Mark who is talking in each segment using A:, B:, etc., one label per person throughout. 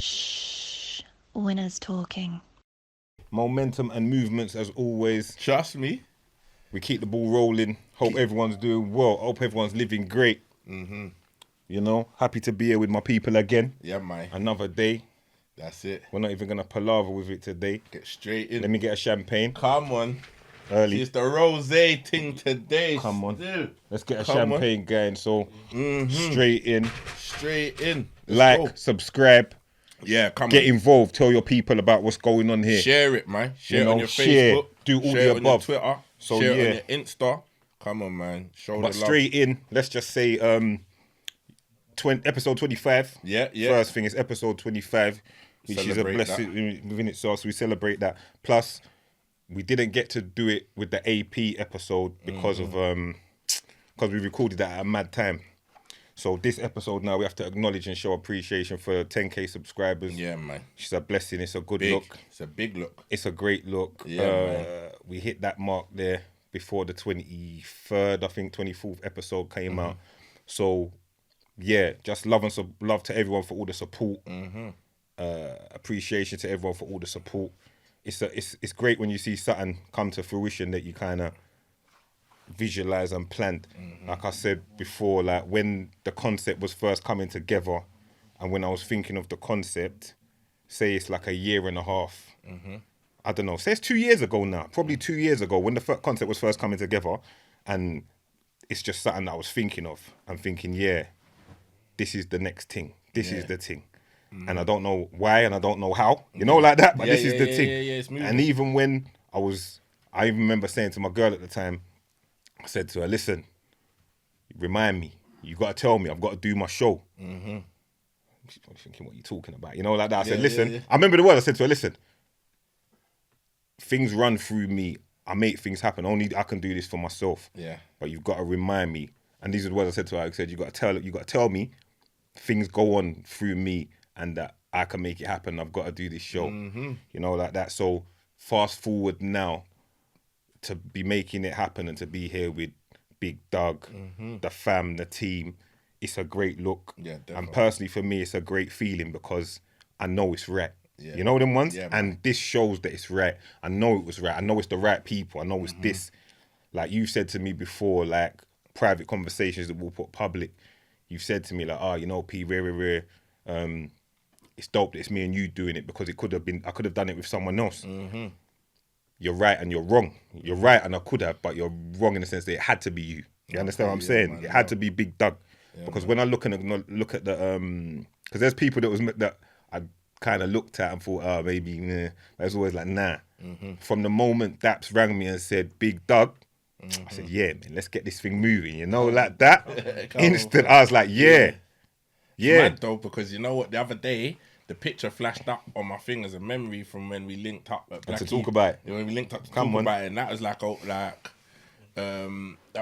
A: Shh. Winners talking.
B: Momentum and movements as always.
C: Trust me.
B: We keep the ball rolling. Hope everyone's doing well. Hope everyone's living great.
C: Mm-hmm.
B: You know, happy to be here with my people again.
C: Yeah, man.
B: Another day.
C: That's it.
B: We're not even going to palaver with it today.
C: Get straight in.
B: Let me get a champagne.
C: Come on.
B: Early.
C: It's the rosé thing today.
B: Come on.
C: Still.
B: Let's get a
C: Come
B: champagne going. So, straight in.
C: Straight in. Let's
B: Like,
C: go.
B: subscribe.
C: Yeah, come
B: Get
C: on.
B: involved. Tell your people about what's going on here.
C: Share it, man. Share
B: You
C: it on
B: know,
C: your
B: share.
C: Facebook.
B: Do all
C: share
B: the
C: it on your
B: above.
C: Twitter.
B: So,
C: share
B: yeah.
C: it on your Insta. Come on, man. Show
B: But
C: the love.
B: straight in, let's just say episode 25.
C: Yeah.
B: First thing is episode 25, which
C: Celebrate
B: is a blessing within itself. So we celebrate that. Plus, we didn't get to do it with the AP episode because of because we recorded that at a mad time. So this episode now we have to acknowledge and show appreciation for 10k subscribers.
C: Yeah, man.
B: It's a blessing. It's a good
C: Big.
B: look.
C: It's a big look.
B: It's a great look.
C: Yeah, man.
B: We hit that mark there before the 23rd, I think 24th episode came out. So yeah, just love to everyone for all the support. Appreciation to everyone for all the support. It's great when you see something come to fruition that you kind of visualize and planned. Like I said before, like when the concept was first coming together, and when I was thinking of the concept, say it's like a year and a half. I don't know. Say it's 2 years ago now. Probably 2 years ago when the concept was first coming together, and it's just something that I was thinking of. I'm thinking, yeah, this is the next thing. This is the thing. And I don't know why and I don't know how, you know, like that, but this is the thing.
C: Yeah, it's moving.
B: And even when I even remember saying to my girl at the time, I said to her, listen, remind me, you got to tell me, I've got to do my show. She's probably thinking, what are you talking about? You know, like that. I said, listen, I remember the word, I said to her, listen, things run through me. I make things happen. Only I can do this for myself.
C: Yeah.
B: But you've got to remind me. And these are the words I said to her. I said, you got to tell me things go on through me and that I can make it happen. I've got to do this show. You know, like that. So fast forward now to be making it happen and to be here with Big Doug, the fam, the team. It's a great look.
C: Yeah, definitely.
B: And personally for me, it's a great feeling because I know it's right.
C: Yeah.
B: You know them ones?
C: Yeah,
B: and this shows that it's right. I know it was right. I know it's the right people. I know it's this. Like you said to me before, like private conversations that we'll put public. You've said to me like, you know, P, it's dope that it's me and you doing it because I could have done it with someone else. You're right and you're wrong. You're right and I could have, but you're wrong in the sense that it had to be you. You understand what I'm saying?
C: Man,
B: it had to be Big Doug. Because when I look at the because there's people that I kind of looked at and thought, maybe nah. But it's always like nah. From the moment Daps rang me and said Big Doug, I said, yeah, man, let's get this thing moving. You know, like that. Instant, I was like, yeah.
C: It's mad though, because you know what? The other day, the picture flashed up on my thing as a memory from when we linked up at Black
B: to talk about it.
C: When we linked up to talk about it, and that was that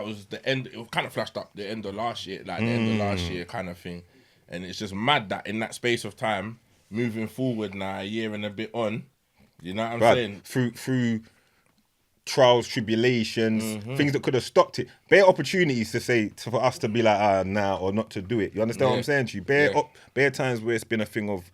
C: was the end. It kind of flashed up the end of last year, like the end of last year kind of thing. And it's just mad that in that space of time, moving forward now, a year and a bit on, you know what I'm saying?
B: Through trials, tribulations, things that could have stopped it. Bare opportunities for us to be like, nah, or not to do it. You understand what I'm saying to you? Bare times where it's been a thing of,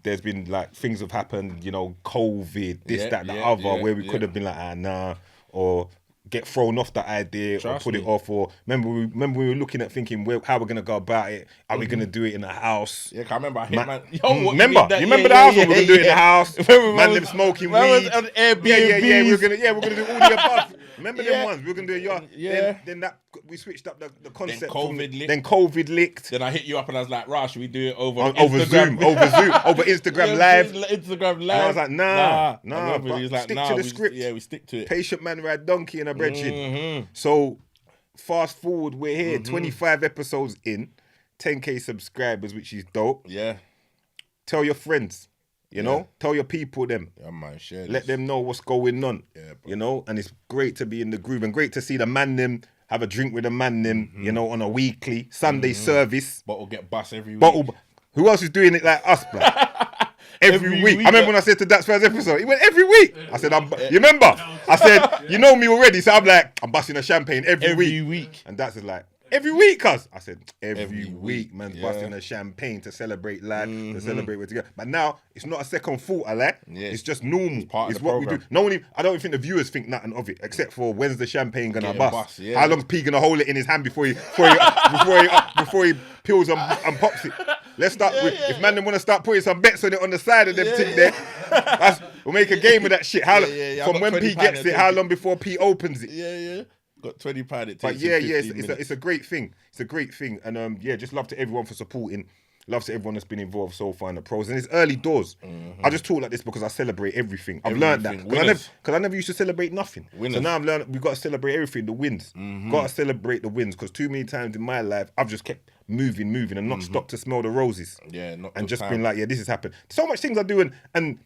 B: there's been like things have happened, you know, COVID, this, that, the other, where we could have been like, nah, or get thrown off that idea or put it off. Or remember we were looking at thinking how we're gonna go about it. Are we gonna do it in a house?
C: Yeah, I remember I hit man.
B: Remember the house? We're gonna do it in the house. Man, them smoking weed.
C: On Airbnb.
B: Yeah. We're gonna do all the above. Remember them ones? We were gonna do a yard. Then that we switched up the concept. Then COVID licked.
C: Then I hit you up and I was like, "Rah, should we do it over
B: Zoom, over Instagram Live?"
C: Instagram Live.
B: And I was like, nah.
C: He was like,
B: stick to the script.
C: We stick to it.
B: Patient man ride donkey and a brethren. So fast forward, we're here, 25 episodes in, 10k subscribers, which is dope.
C: Yeah.
B: Tell your friends. You know, tell your people them.
C: Yeah, man, share
B: Let them know what's going on.
C: Yeah, bro.
B: You know, and it's great to be in the groove and great to see the man them have a drink with the man them, you know, on a weekly Sunday service.
C: Bottle get bust every week.
B: Who else is doing it like us, bro? Every week. I remember when I said to That's first episode, he went every week. I said, you remember? I said, you know me already. So I'm like, I'm busting a champaign every week. And That's is like, Every week, cuz. I said, every
C: Every
B: week,
C: week,
B: man's
C: yeah.
B: busting a champagne to celebrate life, to celebrate we're together. But now, it's not a second thought, I like.
C: Yeah,
B: It's just normal.
C: it's part of
B: It's
C: the
B: what we do.
C: program.
B: No one even, I don't even think the viewers think nothing of it, except for when's the champagne gonna
C: Getting
B: bust?
C: bust, yeah.
B: How long's P gonna hold it in his hand before he peels and pops it? Let's start with, if man want to start putting some bets on it on the side of them thing there, we'll make a game of that shit. How
C: I
B: from
C: got
B: when
C: 20
B: P
C: pound
B: gets
C: and
B: it, how
C: 20.
B: long before P opens it?
C: Yeah. Got £20. It takes
B: But
C: him
B: yeah,
C: 15 minutes.
B: it's a great thing. It's a great thing, and just love to everyone for supporting. Love to everyone that's been involved so far in the pros, and it's early doors. I just talk like this because I celebrate everything. I've learned that
C: Everything.
B: because I never used to celebrate nothing.
C: Winners.
B: So now I've learned we've got to celebrate everything. The wins, got to celebrate the wins, because too many times in my life I've just kept moving, and not stopped to smell the roses.
C: Yeah, not
B: and
C: good
B: just
C: time.
B: been like, yeah, this has happened. So much things I do, and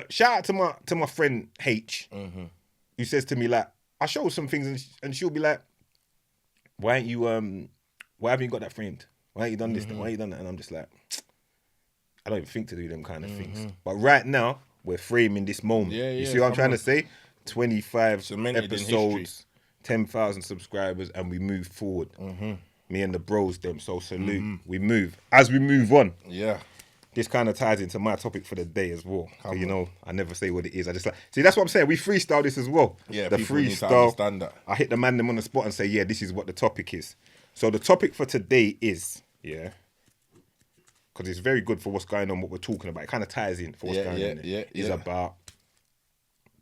B: shout out to my friend H, who says to me like, I show her some things and she'll be like, why haven't you got that framed? Why ain't you done this? Why ain't you done that? And I'm just like, I don't even think to do them kind of things. But right now, we're framing this moment. You see what I'm trying to say? 25
C: Cemented in
B: episodes, 10,000 subscribers, and we move forward. Me and the bros, them. So salute. We move. As we move on,
C: Yeah.
B: this kind of ties into my topic for the day as well. You know, I never say what it is. I just like, see, that's what I'm saying. We freestyle this as well.
C: Yeah,
B: the
C: people need to
B: freestyle.
C: understand that.
B: I hit the man them on the spot and say, yeah, this is what the topic is. So the topic for today is, because it's very good for what's going on, what we're talking about. It kind of ties in for what's going on. Is about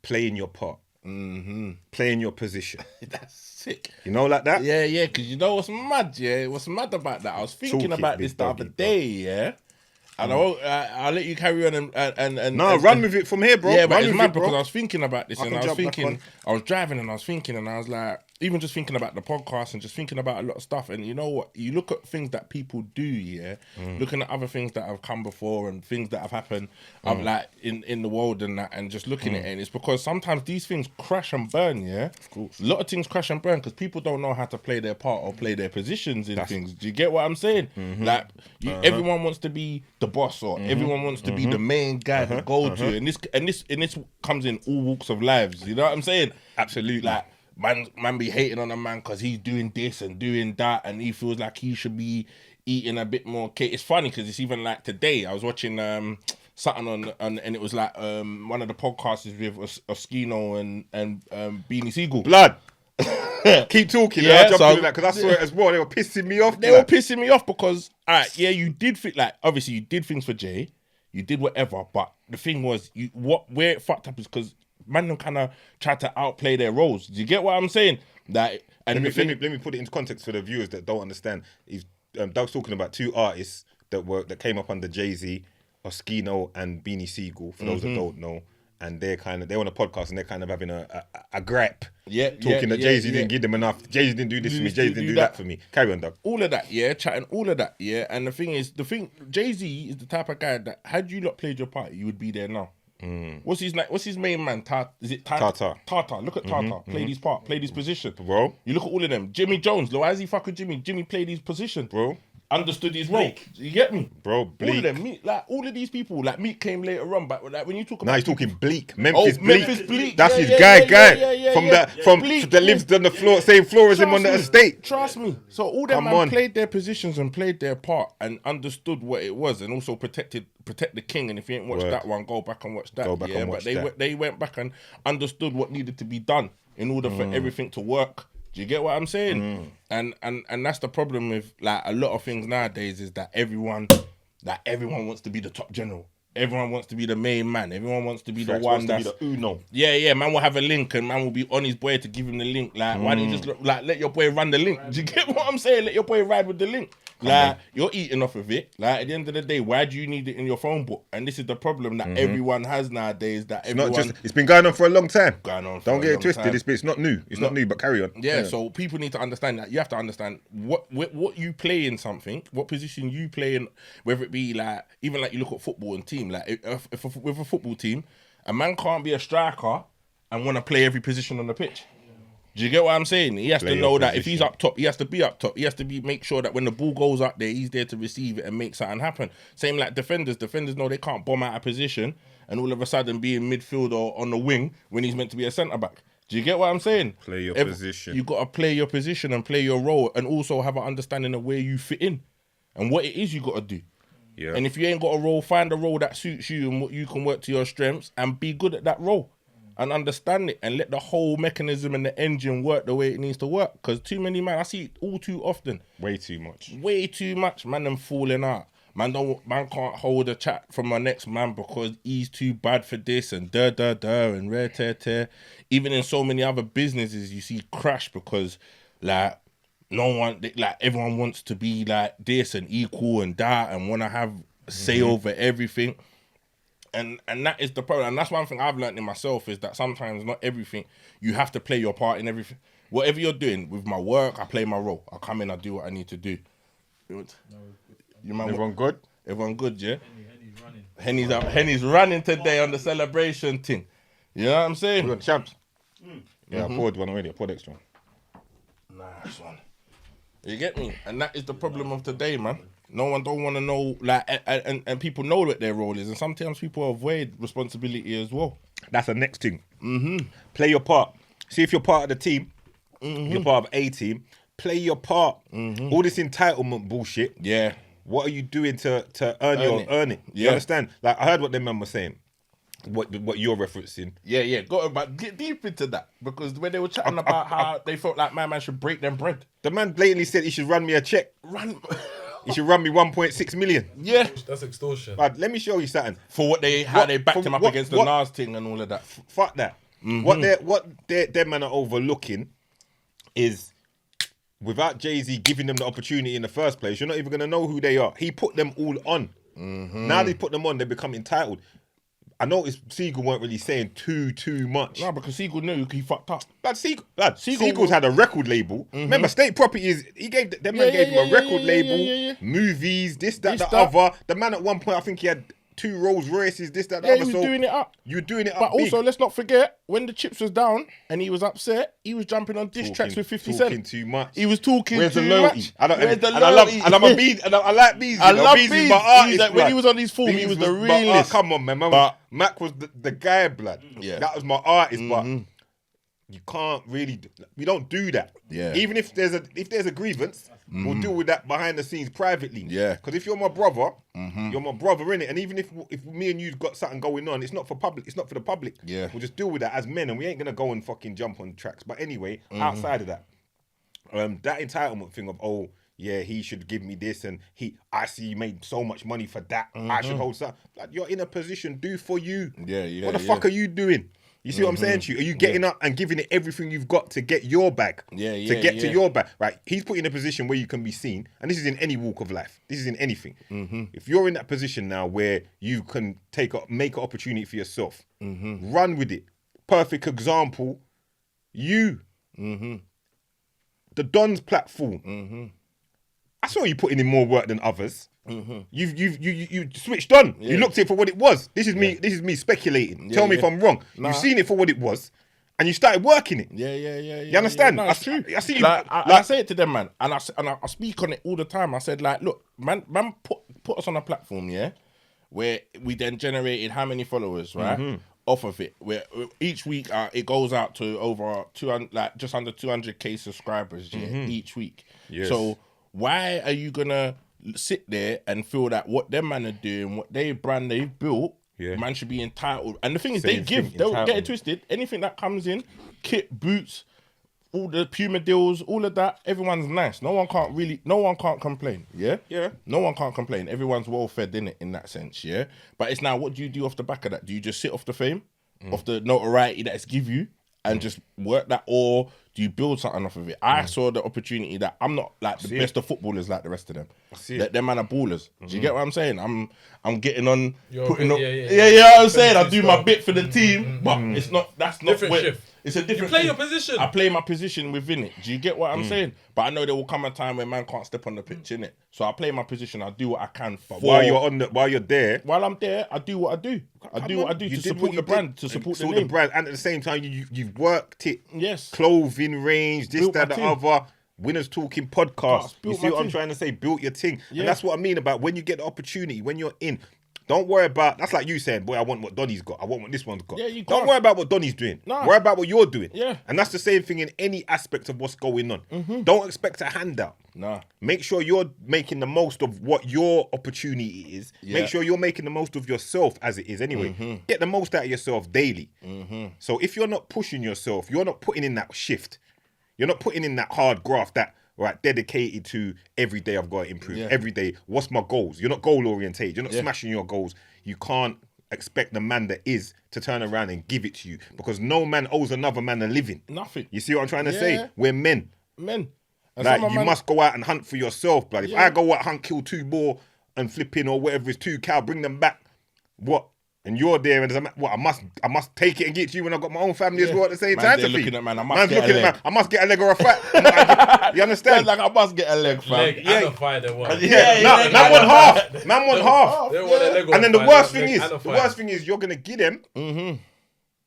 B: playing your part, playing your position.
C: That's sick.
B: You know, like that.
C: Yeah, because you know what's mad, yeah? What's mad about that? I was thinking
B: Talk it,
C: about
B: big
C: this the other
B: doggy,
C: day, yeah? And I'll let you carry on and
B: No, run with it from here, bro.
C: Yeah, but
B: Run
C: it's
B: with
C: mad
B: it, bro.
C: because I was thinking about this
B: I
C: and
B: can
C: I was
B: jump back
C: thinking,
B: on.
C: I was driving and I was thinking and I was like, even just thinking about the podcast and just thinking about a lot of stuff. And you know what? You look at things that people do, yeah? Looking at other things that have come before and things that have happened like in the world and that, and just looking at it. And it's because sometimes these things crash and burn, yeah? Of
B: course.
C: A lot of things crash and burn because people don't know how to play their part or play their positions in things. Do you get what I'm saying? Like, everyone wants to be the boss or everyone wants to be the main guy to go to. And this comes in all walks of lives. You know what I'm saying?
B: Absolutely.
C: Like, man be hating on a man because he's doing this and doing that and he feels like he should be eating a bit more cake. It's funny because it's even like today I was watching something on and it was like one of the podcasts is with Oskino and Beanie Siegel.
B: Blood. Keep talking.
C: Yeah,
B: I'll jump
C: so-
B: into that because I saw it as well. They were pissing me off.
C: They were pissing me off because, you did think like obviously you did things for Jay, you did whatever, but the thing was where it fucked up is because man kind of tried to outplay their roles. Do you get what I'm saying? That and
B: Let me put it into context for the viewers that don't understand. Doug's talking about two artists that came up under Jay-Z, Oskino and Beanie Siegel, for those that don't know. And they're on a podcast and they're kind of having a gripe. Talking that Jay-Z didn't give them enough. Jay-Z didn't do this for me. Jay-Z didn't do that for me. Carry on, Doug.
C: all of that, chatting all of that, And the thing, Jay-Z is the type of guy that had you not played your part, you would be there now. What's his main man? Is it
B: Tata?
C: Tata. Look at Tata. Played his part. Played his position.
B: Bro.
C: You look at all of them. Jimmy Jones. Why is he fucking Jimmy? Jimmy played his position.
B: Bro.
C: Understood his role. You get me?
B: Bro,
C: All
B: Bleak.
C: of them. All of these people. Like Meek came later on, but like when you talk about
B: Now he's talking Bleak. Memphis Bleak.
C: Yeah,
B: That's his
C: yeah,
B: guy.
C: yeah. Bleak,
B: That lives on the floor, same floor as him on the estate.
C: Trust me. So all them
B: Come
C: man
B: on.
C: played their positions and played their part and understood what it was and also protect the king. And if you ain't watched
B: Word.
C: that one, go back and watch that.
B: Go back and watch
C: but
B: that.
C: they went back and understood what needed to be done in order for everything to work. Do you get what I'm saying? And that's the problem with like a lot of things nowadays is that everyone wants to be the top general. Everyone wants to be the main man. Everyone wants to be the one that's
B: the Uno.
C: Yeah, man will have a link and man will be on his boy to give him the link. Like, why don't you just let your boy run the link? Do you get what I'm saying? Let your boy ride with the link. Like, you're eating off of it. Like, at the end of the day, why do you need it in your phone book? And this is the problem that everyone has nowadays. That
B: It's been going on for a long time. Don't get it
C: long
B: twisted.
C: time.
B: It's not new. It's not new, but carry on.
C: Yeah, so people need to understand that. You have to understand what you play in something, what position you play in, whether it be like, even like you look at football and team, like if with a football team, a man can't be a striker and want to play every position on the pitch. Do you get what I'm saying? He has
B: Play
C: to know
B: your
C: that if
B: position.
C: he's up top, he has to be up top. He has to make sure that when the ball goes up there, he's there to receive it and make something happen. Same like defenders. Defenders know they can't bomb out of position and all of a sudden be in midfield or on the wing when he's meant to be a centre back. Do you get what I'm saying?
B: Play your position.
C: You got to play your position and play your role, and also have an understanding of where you fit in and what it is you got to do.
B: Yeah.
C: And if you ain't got a role, find a role that suits you and what you can work to your strengths and be good at that role and understand it and let the whole mechanism and the engine work the way it needs to work. Because too many man, I see it all too often.
B: Way too much.
C: Way too much. Man, them falling out. Man can't hold a chat from my next man because he's too bad for this and and rare tear. Even in so many other businesses, you see crash because like everyone wants to be like this and equal and that and want to have say over everything. And that is the problem. And that's one thing I've learned in myself is that sometimes not everything, you have to play your part in everything. Whatever you're doing with my work, I play my role. I come in, I do what I need to do. You man,
B: Everyone good?
C: Everyone good, yeah?
D: Henny's running.
C: Henny's running today on the celebration thing. You know what I'm saying?
B: We got champs. Yeah, I poured one already. I poured extra.
C: Nice one. You get me? And that is the problem of today, man. No one don't want to know, like, and people know what their role is, and sometimes people avoid responsibility as well.
B: That's the next thing. Play your part. See if you're part of the team. You're part of a team. Play your part. All this entitlement bullshit.
C: Yeah.
B: What are you doing to earn it? You
C: Yeah.
B: understand? Like I heard what them men were saying. What you're referencing.
C: Yeah. Get deep into that because when they were chatting about how they felt like my man should break them bread.
B: The man blatantly said he should run me a check. He should run me 1.6 million.
C: Yeah.
D: That's extortion.
B: But let me show you something.
C: For how they backed him up against the Nas thing and all of that.
B: Fuck that. What their man are overlooking is without Jay-Z giving them the opportunity in the first place, you're not even going to know who they are. He put them all on. Now they put them on, they become entitled. I noticed Siegel weren't really saying too much.
C: No, because Siegel knew he fucked up.
B: Siegel's had a record label. Remember, State Properties, he gave them man gave him a record label, movies, this, that, the other. The man at one point, I think he had 2 Rolls Royces, this, that, the other.
C: He was doing it up.
B: You're doing it up.
C: But
B: big.
C: also, let's not forget, when the chips was down and he was upset, he was jumping on diss tracks with 50 Cent.
B: Talking too much.
C: He was talking
B: Where's
C: too
B: the loyalty?
C: much.
B: I don't.
C: Where's the
B: and
C: loyalty?
B: I love Bees. And I like Bees.
C: I love
B: Bees.
C: Bees.
B: Is my artist.
C: When he was on his form, he was the realest.
B: Come on, man.
C: But
B: Mac was the guy, blood.
C: Yeah.
B: That was my artist, but you can't really. We don't do that.
C: Yeah.
B: Even if there's a grievance, we'll deal with that behind the scenes privately.
C: Yeah.
B: Because if you're my brother, you're my brother, innit? And even if me and you've got something going on, it's not for public. It's not for the public.
C: Yeah.
B: We'll just deal with that as men, and we ain't gonna go and fucking jump on tracks. But anyway, outside of that, that entitlement thing of yeah, he should give me this, and I see he made so much money for that. I should hold something. Like, you're in a position, do for you.
C: Yeah.
B: What the fuck are you doing? You see what I'm saying to you? Are you getting up and giving it everything you've got to get your bag? To get to your bag. Right. He's put you in a position where you can be seen. And this is in any walk of life. This is in anything. If you're in that position now where you can make an opportunity for yourself, run with it. Perfect example, you. The Don's platform. I saw you putting in more work than others. You switched on. You looked at it for what it was. This is me. This is me speculating. Tell me if I'm wrong. You've seen it for what it was, and you started working it.
C: Yeah.
B: You understand?
C: No, it's true.
B: I see you.
C: Like, I say it to them, man, and I speak on it all the time. I said, like, look, man put us on a platform, yeah, where we then generated how many followers, right? Off of it, where each week it goes out to over 200, like just under 200k subscribers, each week.
B: Yes.
C: So why are you gonna sit there and feel that what them man are doing, what they brand they've built, man should be entitled? And the thing is,
B: Same
C: they give,
B: thing,
C: don't get
B: entitlement.
C: it twisted. Anything that comes in, kit, boots, all the Puma deals, all of that, everyone's nice. No one can't complain. Yeah. No one can't complain. Everyone's well fed in it in that sense. Yeah. But it's now, what do you do off the back of that? Do you just sit off the fame, off the notoriety that it's give you, and just work that, or do you build something off of it? I saw the opportunity that I'm not like the best of footballers like the rest of them. Them man are ballers. Do you get what I'm saying? I'm getting on, putting up. Yeah. I'm saying I do my bit for the team, but it's not. That's not
D: Different shift.
C: It's a different.
D: You play your position.
C: I play my position within it. Do you get what I'm saying? But I know there will come a time when man can't step on the pitch in it. So I play my position. I do what I can.
B: While you're there,
C: while I'm there, I do what I do. I do what I do to support the brand, to support the name.
B: brand, and at the same time, you've worked it.
C: Yes.
B: Clothing range, this,
C: Built
B: that,
C: my
B: the
C: team.
B: other. Winners Talking podcast. You
C: Built
B: see
C: my
B: what I'm
C: team.
B: trying to say? Built your thing.
C: Yeah.
B: And that's what I mean about when you get the opportunity, when you're in. Don't worry about. That's like you saying, boy, I want what Donny's got. I want what this one's got.
C: Yeah, you
B: don't
C: can't.
B: worry about what Donny's doing.
C: Nah.
B: Worry about what you're doing.
C: Yeah.
B: And that's the same thing in any aspect of what's going on. Don't expect a handout.
C: Nah.
B: Make sure you're making the most of what your opportunity is.
C: Yeah.
B: Make sure you're making the most of yourself as it is anyway. Get the most out of yourself daily. So if you're not pushing yourself, you're not putting in that shift. You're not putting in that hard graft that, right, dedicated to every day I've got to improve.
C: Yeah.
B: Every day, what's my goals? You're not goal orientated. You're not
C: Yeah.
B: smashing your goals. You can't expect the man that is to turn around and give it to you because no man owes another man a living.
C: Nothing.
B: You see what I'm trying to
C: Yeah.
B: say? We're men.
C: Men. And
B: Like,
C: some
B: you
C: man-
B: must go out and hunt for yourself, blood. If
C: Yeah.
B: I go out, hunt, kill 2 boar and flipping or whatever is 2 cow, bring them back. What? And you're there, and there's what? I must take it and get to you when I've got my own family as well at the same
C: Man's
B: time.
C: there
B: To feed.
C: looking at man, I must
B: Man's
C: get a
B: looking at
C: leg.
B: man. I must get a leg or a fat. You understand?
C: Like I must get a leg, fam.
D: Leg
B: Yeah.
D: and a thigh, they want.
B: Man want half. Man want half.
D: They want a leg or
B: And then
D: a
B: the
D: thigh,
B: worst
D: they
B: thing
D: want
B: is,
D: leg and a thigh.
B: you're gonna give them, and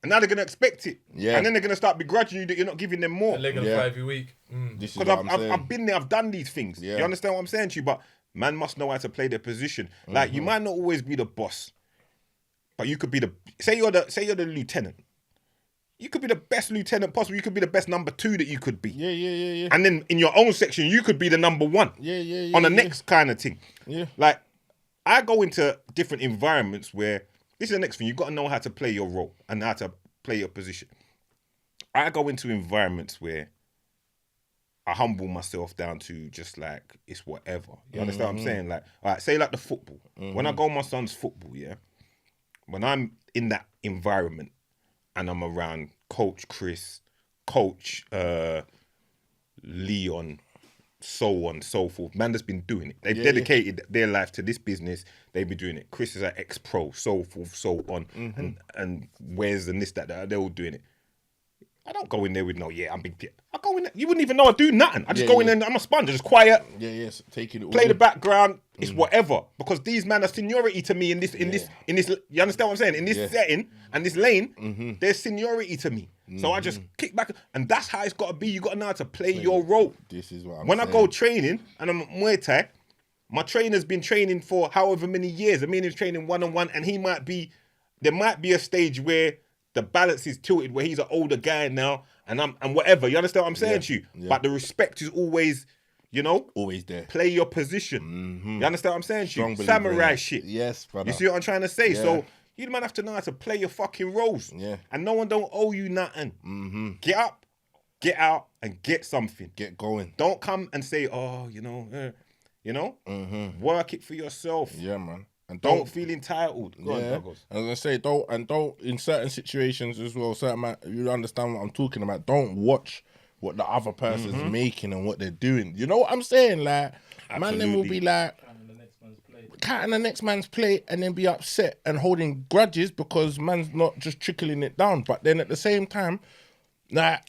B: now they're gonna expect it.
C: Yeah.
B: And then they're gonna start begrudging you that you're not giving them more.
D: A leg and a
C: Yeah.
D: thigh every week.
C: This is
B: Because
C: what I'm saying.
B: I've been there, I've done these things.
C: Yeah.
B: You understand what I'm saying to you? But man must know how to play their position. Like you might not always be the boss, but you could be say you're the lieutenant. You could be the best lieutenant possible. You could be the best number 2 that you could be.
C: Yeah.
B: And then in your own section, you could be the number 1.
C: Yeah.
B: On the next kind of thing.
C: Yeah.
B: Like I go into different environments where this is the next thing. You've got to know how to play your role and how to play your position. I go into environments where I humble myself down to just like it's whatever. You understand what I'm saying? Like, all right, say like the football. When I go on my son's football, yeah. When I'm in that environment and I'm around Coach Chris, Coach Leon, so on, so forth. Man that's been doing it. They've dedicated their life to this business. They've been doing it. Chris is an ex-pro, so forth, so on. And Wes and this, that, they're all doing it. I don't go in there with I'm big Pit. I go in there, you wouldn't even know I do nothing. I just go in there and I'm a sponge, just quiet,
C: Yes. Taking it all.
B: play the background, it's whatever. Because these men are seniority to me in this, you understand what I'm saying? In this setting and this lane, there's seniority to me. So I just kick back, and that's how it's got to be. You got to know how to play your role.
C: This is what I'm
B: When
C: saying.
B: I go training and I'm at Muay Thai, my trainer's been training for however many years. I mean, he's training one-on-one, and there might be a stage where the balance is tilted, where he's an older guy now, and whatever. You understand what I'm saying to you?
C: Yeah.
B: But the respect is always,
C: always there.
B: play your position. You understand what I'm saying to
C: Strong
B: you?
C: believer in
B: Samurai
C: that.
B: shit.
C: Yes, brother.
B: You see what I'm trying to say?
C: Yeah.
B: So you man have to know how to play your fucking roles.
C: Yeah.
B: And no one don't owe you nothing. Get up, get out, and get something.
C: Get going.
B: Don't come and say, work it for yourself.
C: Yeah, man. And
B: Don't feel entitled. Go on,
C: Yeah,
B: Douglas.
C: I was gonna say don't in certain situations as well. You understand what I'm talking about. Don't watch what the other person's making and what they're doing. You know what I'm saying? Like, man, then will be like counting the next man's plate and then be upset and holding grudges because man's not just trickling it down. But then at the same time, like,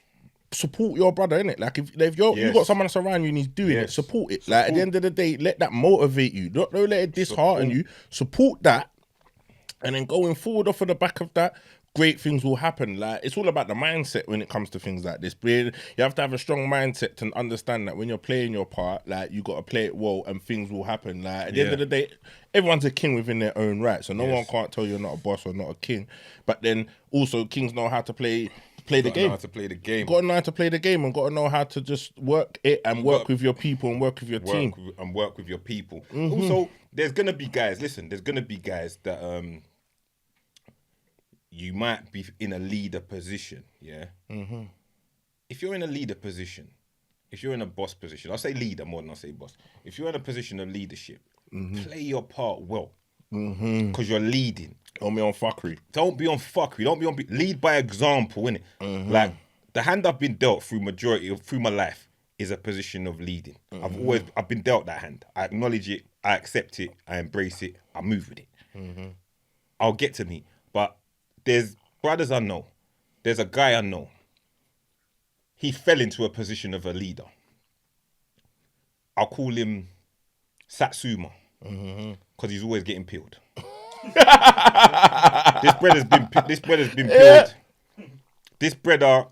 C: support your brother, innit? Like, if you got someone around you and he's doing it, support it. Like, at the end of the day, let that motivate you. Don't let it dishearten you. Support that, and then going forward off of the back of that, great things will happen. Like, it's all about the mindset when it comes to things like this. You have to have a strong mindset to understand that when you're playing your part, like, you got to play it well, and things will happen. Like, at the end of the day, everyone's a king within their own right, so no one can't tell you're not a boss or not a king. But then also, kings know how to play the game.
B: Know how to play the game.
C: Got to know how to play the game, and got to know how to just work it and work with your people and work with your team.
B: Work with your people. Also, there's gonna be guys. Listen, there's gonna be guys that you might be in a leader position. Yeah. If you're in a leader position, if you're in a boss position, I'll say leader more than I'll say boss. If you're in a position of leadership, play your part well, because you're leading.
C: Don't be on fuckery.
B: Don't be on fuckery. Don't be on. Lead by example, innit? Like, the hand I've been dealt through my life is a position of leading. I've been dealt that hand. I acknowledge it. I accept it. I embrace it. I move with it. I'll get to me. But there's brothers I know. There's a guy I know. He fell into a position of a leader. I'll call him Satsuma, because he's always getting peeled. This brother's been peeled. This brother's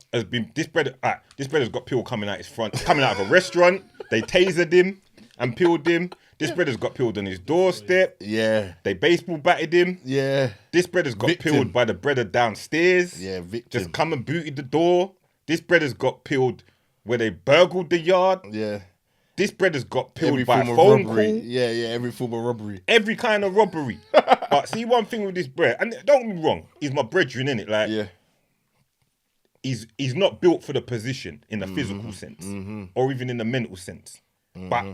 B: got peel coming out his front, coming out of a restaurant. They tasered him. and peeled him. This brother's got peeled on his doorstep.
C: Yeah.
B: They baseball batted him.
C: Yeah.
B: This brother's got
C: Victim.
B: peeled by the brother downstairs.
C: Yeah, victim.
B: Just come and booted the door. This brother's got peeled where they burgled the yard.
C: Yeah.
B: This brother's got peeled
C: Every
B: by a
C: form of
B: phone
C: robbery.
B: call.
C: Yeah, every form of robbery.
B: Every kind of robbery. But see one thing with this bread, and don't get me wrong, he's my brethren, innit? Like,
C: Yeah.
B: he's not built for the position in the physical sense or even in the mental sense. But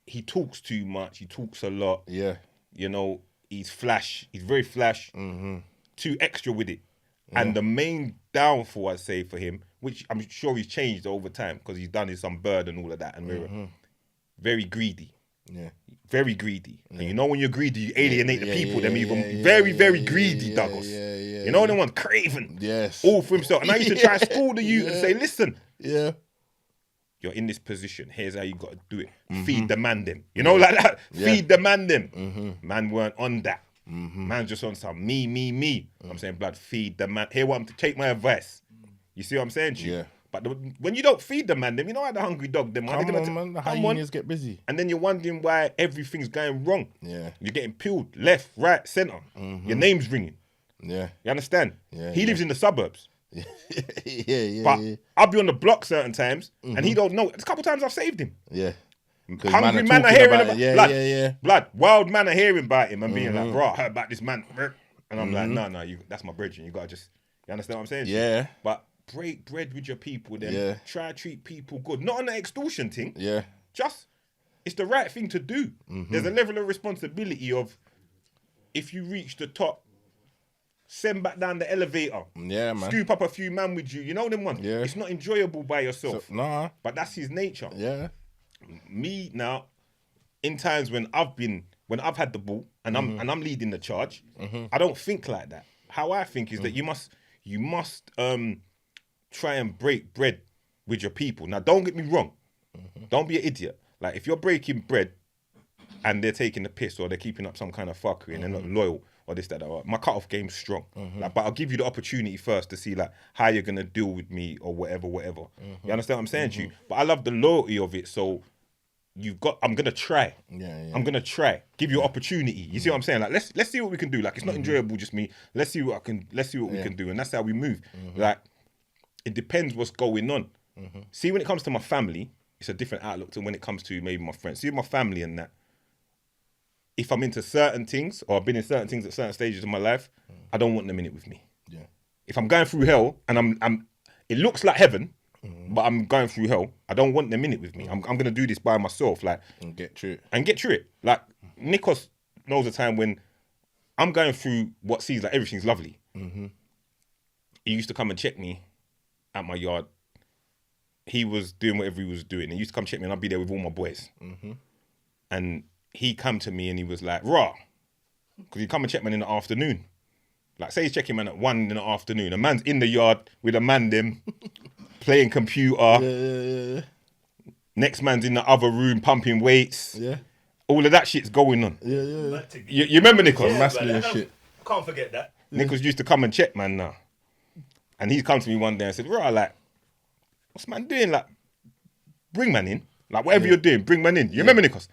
B: he talks too much. He talks a lot.
C: Yeah.
B: You know, he's flash. He's very flash. Too extra with it. And the main downfall, I'd say, for him, which I'm sure he's changed over time because he's done some bird and all of that. And very greedy.
C: Yeah.
B: Very greedy. And you know when you're greedy, you alienate the people. Them even very greedy, Douglas. You know them ones craven.
C: Yes.
B: All for himself. And I used to try to school the youth and say, listen,
C: Yeah.
B: you're in this position. Here's how you got to do it. Feed the man them. You know, like that. Feed the man them. Man weren't on that. Man just on some me. I'm saying, blood, feed the man. Here, take my advice. You see what I'm saying to you?
C: Yeah.
B: But when you don't feed the man them, you know how the hungry dog them.
C: Come on, man. The hyenas get busy.
B: And then you're wondering why everything's going wrong.
C: Yeah.
B: You're getting peeled left, right, centre. Your name's ringing.
C: Yeah.
B: You understand?
C: Yeah,
B: he lives in the suburbs.
C: yeah.
B: But I'll be on the block certain times and he don't know. A couple times I've saved him.
C: Yeah.
B: Hungry man are hearing about
C: it.
B: blood. Blood. Wild man are hearing about him and being like, bro, I heard about this man. And I'm like, no, that's my brethren. You gotta just, you understand what I'm saying?
C: Yeah.
B: But break bread with your people then.
C: Yeah.
B: Try to treat people good. Not on the extortion thing.
C: Yeah.
B: Just, it's the right thing to do. There's a level of responsibility of, if you reach the top, send back down the elevator.
C: Yeah, man.
B: Scoop up a few man with you. You know them ones?
C: Yeah.
B: It's not enjoyable by yourself.
C: Nah.
B: But that's his nature.
C: Yeah.
B: Me now, in times when I've had the ball and I'm leading the charge, I don't think like that. How I think is that you must try and break bread with your people. Now, don't get me wrong. Don't be an idiot. Like, if you're breaking bread and they're taking the piss or they're keeping up some kind of fuckery and they're not loyal or this, that, that, my cut-off game's strong. Like, but I'll give you the opportunity first to see like how you're going to deal with me or whatever. You understand what I'm saying to you? But I love the loyalty of it. So I'm going to try.
C: Yeah.
B: I'm going to try. Give you opportunity. You see what I'm saying? Like, let's see what we can do. Like, it's not enjoyable just me. Let's see what we can do. And that's how we move. Like, it depends what's going on. See, when it comes to my family, it's a different outlook to when it comes to maybe my friends. See, my family and that, if I'm into certain things or I've been in certain things at certain stages of my life, I don't want them in it with me.
C: Yeah.
B: If I'm going through hell and it looks like heaven, but I'm going through hell, I don't want them in it with me. I'm going to do this by myself, like,
C: And get through it.
B: and get through it. Like, Nikos knows a time when I'm going through what seems like everything's lovely. He used to come and check me at my yard. He was doing whatever he was doing. He used to come check me and I'd be there with all my boys. And he come to me and he was like, raw. Because he'd come and check man in the afternoon. Like, say he's checking man at 1 in the afternoon. A man's in the yard with a man them, playing computer.
C: Yeah.
B: Next man's in the other room pumping weights.
C: Yeah.
B: All of that shit's going on.
C: Yeah.
B: You remember Nikos?
C: Masculine shit.
D: Can't forget that.
B: Nikos used to come and check man now. And he's come to me one day and said, raw, like, what's man doing? Like, bring man in. Like, whatever you're doing, bring man in. You remember Nikos?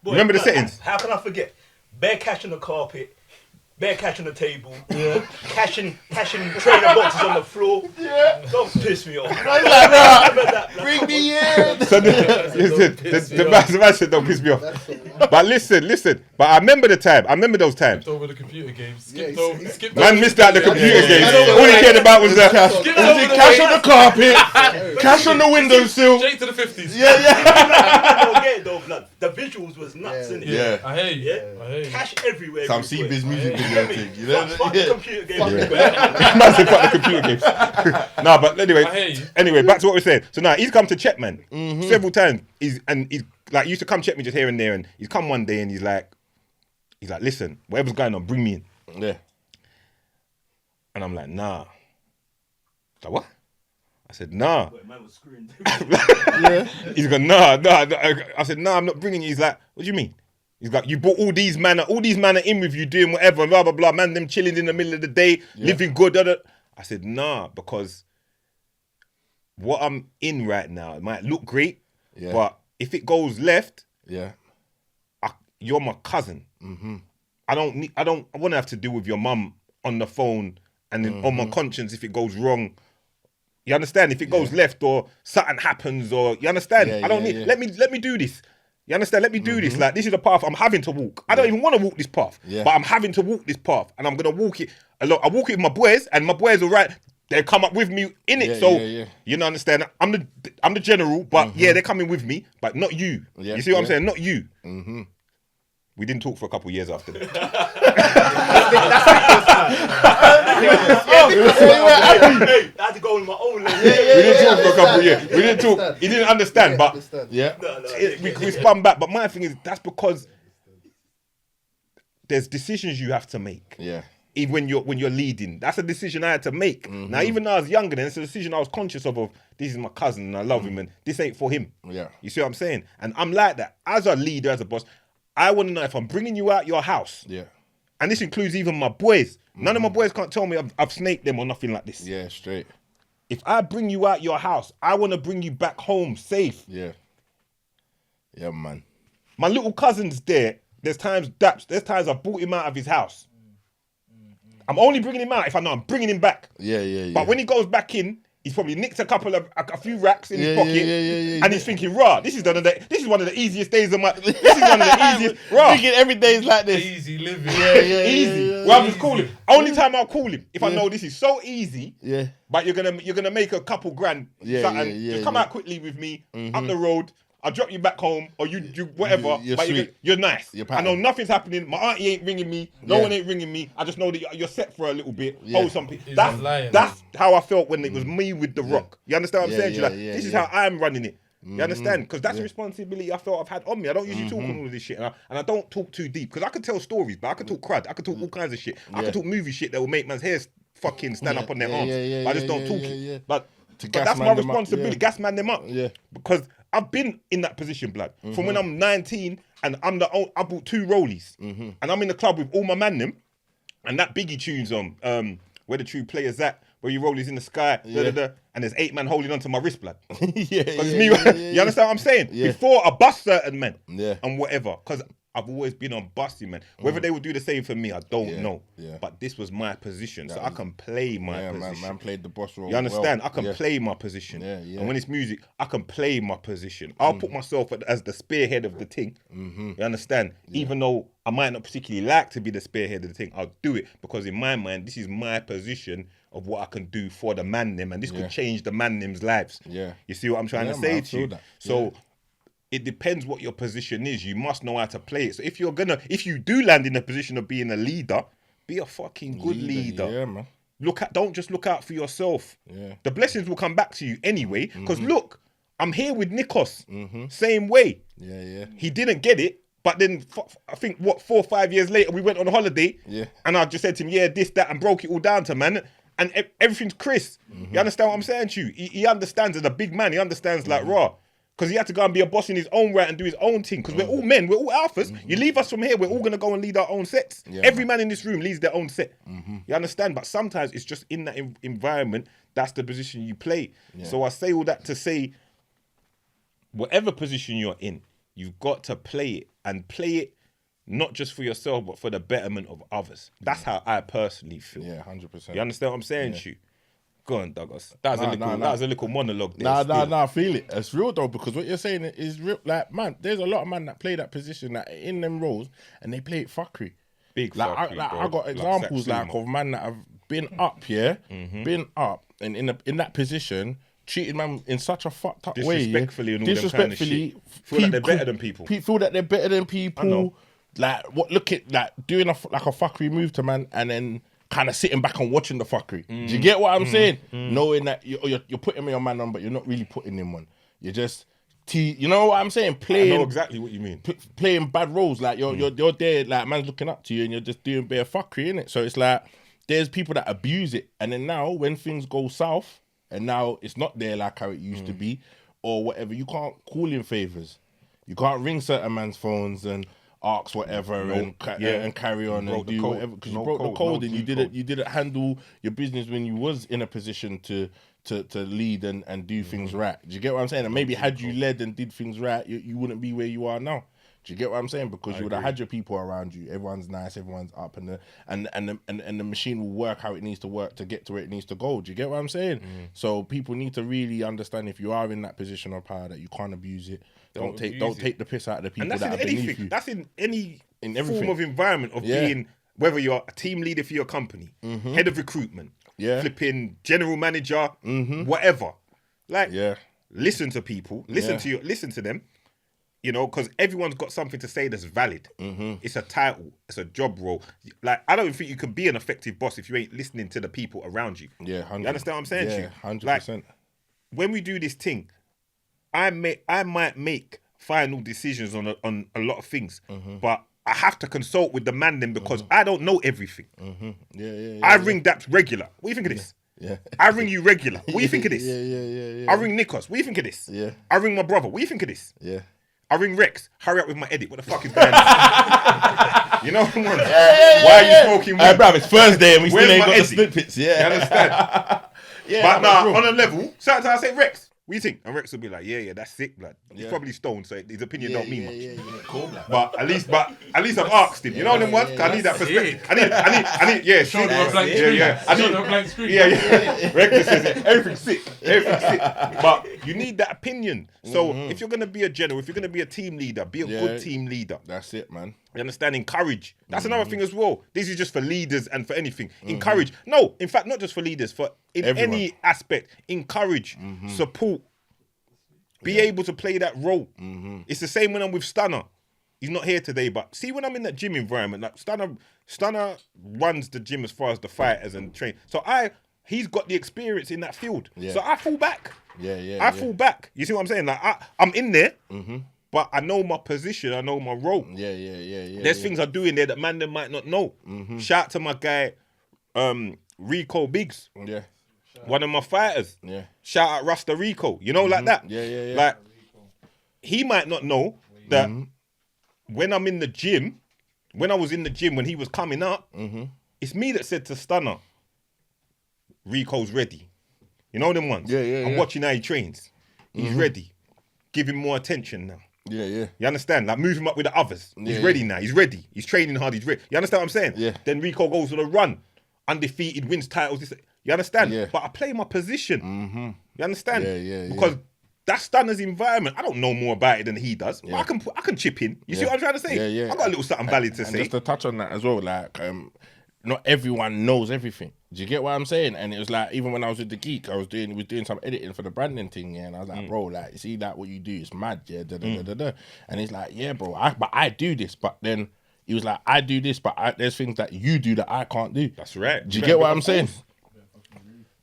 D: Boy,
B: Remember the settings?
D: How can I forget? Bare cash on the carpet, bare cash on the table, cashing trainer boxes on the floor. Yeah. Don't piss me off.
C: Bring me in.
B: So the man said, don't piss me off. But listen. But I remember the time. I remember those times.
E: Over the computer games. Skipped
B: Man missed out the computer games. All he cared about was the
C: Cash on the carpet. Cash on the windowsill.
E: Straight to the 50s.
D: I don't get it though, blood. The visuals was nuts, innit?
C: Yeah.
E: I hear you.
D: Yeah.
E: I hear you.
D: Cash everywhere.
C: Some
D: everywhere.
C: CBiz music video thing. You know?
D: Fuck the computer game.
B: man said, fuck the computer games. No, but
E: I hear
B: anyway,
E: you.
B: back to what we're saying. So now he's come to check man several times. He's like, used to come check me just here and there, and he's come one day and he's like, listen, whatever's going on, bring me in.
C: Yeah.
B: And I'm like, nah. He's like, what? I said, nah.
D: Man was screwing.
B: He's gone, nah. I said, nah, I'm not bringing you. He's like, what do you mean? He's like, you brought all these man are in with you doing whatever, blah, blah, blah. Man, them chilling in the middle of the day, living good. I said, nah, because what I'm in right now, it might look great, but if it goes left,
C: Yeah.
B: you're my cousin. Mm-hmm. I don't want to have to deal with your mum on the phone and then on my conscience if it goes wrong. You understand? If it goes left or something happens, or you understand?
C: Yeah,
B: I don't need. Let me do this. You understand? Let me do this. Like, this is a path I'm having to walk. I don't even want to walk this path, but I'm having to walk this path, and I'm gonna walk it a lot. I walk it with my boys, and my boys are right. They come up with me in it. You know, understand? I'm the general, but they're coming with me, but not you. You see what I'm saying? Not you. We didn't talk for a couple of years after that.
D: Hey, I had to go in my own lane.
B: We didn't talk for a couple of years. We didn't talk. He didn't understand, but we spun back. But my thing is, that's because there's decisions you have to make.
C: Yeah.
B: Even when you're leading, that's a decision I had to make. Now, even though I was younger, then it's a decision I was conscious of. This is my cousin, and I love him, and this ain't for him.
C: Yeah.
B: You see what I'm saying? And I'm like that as a leader, as a boss. I want to know if I'm bringing you out your house.
C: Yeah.
B: And this includes even my boys. None of my boys can't tell me I've snaked them or nothing like this.
C: Yeah, straight.
B: If I bring you out your house, I want to bring you back home safe.
C: Yeah. Yeah, man.
B: My little cousin's there. There's times I brought him out of his house. I'm only bringing him out if I know I'm bringing him back.
C: Yeah.
B: But when he goes back in, he's probably nicked a few racks in his pocket, and he's thinking, "Rah, this is one of the easiest days of my. This is one of the easiest. Rah,
C: Thinking every day is like this.
E: Easy living.
B: easy. Well, I'm just calling. Only time I'll call him if I know this is so easy.
C: Yeah.
B: But you're gonna make a couple grand. Something. Just come out quickly with me up the road. I'll drop you back home, or you whatever.
C: You're
B: but
C: sweet.
B: you're nice.
C: You're
B: I know nothing's happening. My auntie ain't ringing me. No one ain't ringing me. I just know that you're set for a little bit. Hold something. That's how I felt when it was me with the rock. You understand what I'm saying? This is how I'm running it. You understand? Because that's the responsibility I felt I've had on me. I don't usually talk on all of this shit, and I don't talk too deep because I could tell stories, but I could talk crud. I could talk all kinds of shit. I could talk movie shit that will make man's hair fucking stand up on their arms. But I just don't talk it. But that's my responsibility. Gas man them up.
C: Yeah.
B: Because I've been in that position, blood. From when I'm 19 and I bought 2 rollies, and I'm in the club with all my man them, and that Biggie tune's on, Where the True Players At, where you rollies in the sky, and there's 8 men holding onto my wrist, blood. You understand what I'm saying? Before I bust certain men, and whatever, because I've always been on busting, man. Whether they would do the same for me, I don't know. Yeah. But this was my position, so I can play my position.
C: Man played the boss role.
B: You understand?
C: Well.
B: I can play my position.
C: Yeah.
B: And when it's music, I can play my position. I'll put myself as the spearhead of the thing. You understand? Even though I might not particularly like to be the spearhead of the thing, I'll do it because in my mind, this is my position of what I can do for the man them, and this could change the man them's lives.
C: Yeah.
B: You see what I'm trying to say to you?
C: That.
B: So it depends what your position is. You must know how to play it. So if you do land in a position of being a leader, be a fucking good leader.
C: Yeah, man.
B: Don't just look out for yourself.
C: Yeah.
B: The blessings will come back to you anyway. Because look, I'm here with Nikos. Same way.
C: Yeah.
B: He didn't get it, but then I think 4 or 5 years later we went on holiday.
C: Yeah.
B: And I just said to him, this, that, and broke it all down to man. And everything's Chris. You understand what I'm saying to you? He understands as a big man. He understands like raw. Because he had to go and be a boss in his own right and do his own thing. Because we're all men, we're all alphas. You leave us from here, we're all going to go and lead our own sets. Yeah, every man in this room leads their own set. You understand? But sometimes it's just in that environment, that's the position you play. Yeah. So I say all that to say, whatever position you're in, you've got to play it. And play it not just for yourself, but for the betterment of others. That's how I personally feel.
C: Yeah, 100%.
B: You understand what I'm saying to you? Go on, Douglas. That was a little monologue there.
C: I feel it. It's real though, because what you're saying is real. Like, man, there's a lot of men that play that position that in them roles and they play it fuckery.
B: Big
C: like,
B: fuckery,
C: I got examples of man that have been up, been up, and in that position, treated man in such a fucked up way.
B: Disrespectfully and all them kind of shit. Feel like they're better than people.
C: Feel that they're better than people. Like, doing a fuckery move to man and then kind of sitting back and watching the fuckery. Do you get what I'm saying? Knowing that you're putting your man on, but you're not really putting him on. You're just, you know what I'm saying? Playing.
B: I know exactly what you mean.
C: Playing bad roles. Like you're there, like man's looking up to you and you're just doing bare fuckery, innit? So it's like, there's people that abuse it. And then now when things go south and now it's not there like how it used to be or whatever, you can't call in favors. You can't ring certain man's phones and ask whatever and carry on and do whatever because you broke the code and you didn't handle your business when you was in a position to lead and do things right. Do you get what I'm saying? And maybe had you led and did things right, you wouldn't be where you are now. Do you get what I'm saying? Because you would have had your people around you. Everyone's nice, everyone's up, and the machine will work how it needs to work to get to where it needs to go. Do you get what I'm saying? So people need to really understand if you are in that position of power that you can't abuse it. Don't take the piss out of the people that are beneath you.
B: That's in any
C: everything.
B: form of environment of being, whether you're a team leader for your company, head of recruitment, flipping general manager, whatever. Like, listen to people, listen to them. You know, because everyone's got something to say that's valid. It's a title, it's a job role. Like, I don't think you can be an effective boss if you ain't listening to the people around you. Yeah, 100%. You understand what I'm saying to you?
C: 100%.
B: Like, when we do this thing, I might make final decisions on a lot of things, but I have to consult with the man then because I don't know everything. I ring Daps regular. What do you think of this?
C: Yeah.
B: I ring you regular. What do you think of this?
C: Yeah.
B: I ring Nikos. What do you think of this?
C: Yeah.
B: I ring my brother. What do you think of this?
C: Yeah.
B: I ring Rex. Hurry up with my edit. What the fuck is going on? You know what I mean? Why are you smoking weed?
C: Bruv, it's Thursday and we still
B: Where's
C: ain't
B: my
C: got the
B: edit?
C: snippets. Yeah.
B: You understand? But nah, on a level, sometimes I say, Rex, what do you think? And Rex will be like, yeah, that's sick, blood. He's probably stoned, so his opinion don't mean much.
C: Cool,
B: but at least I've asked him. You know them ones? I need that perspective. I need, yeah,
E: Show them a blank screen.
B: I need
E: a blank screen.
B: Yeah. Rex says it. Everything's sick. But you need that opinion. So if you're gonna be a general, if you're gonna be a team leader, be a good team leader.
C: That's it, man.
B: You understand? Encourage. That's another thing as well. This is just for leaders and for anything. Encourage. No, in fact, not just for leaders, for in
C: everyone.
B: any aspect. Encourage, support, be able to play that role. It's the same when I'm with Stunner. He's not here today, but see when I'm in that gym environment, like Stunner runs the gym as far as the fighters and train. So he's got the experience in that field. So I fall back. I fall back. You see what I'm saying? Like I'm in there. But I know my position, I know my role. There's things I do in there that man them might not know. Shout out to my guy, Rico Biggs. One of my fighters. Shout out Rasta Rico. You know, like that. Like, he might not know that when I'm in the gym, when I was in the gym, when he was coming up, it's me that said to Stunner, Rico's ready. You know them ones? I'm watching how he trains. He's ready. Give him more attention now. You understand? Like, move him up with the others. He's ready now. He's ready. He's training hard. He's ready. You understand what I'm saying? Then Rico goes on a run. Undefeated, wins titles. You understand? But I play my position. You understand? Because that's Stunner's environment. I don't know more about it than he does. But I can chip in. You see what I'm trying to say? I got a little something valid to say.
C: Just to touch on that as well, like, not everyone knows everything. Do you get what I'm saying? And it was like, even when I was with the Geek, we was doing some editing for the branding thing, and I was like, bro, like, you see that what you do is mad, And he's like, yeah, bro, but I do this, but then he was like, I do this, but there's things that you do that I can't do.
B: That's right.
C: Do you get what I'm saying?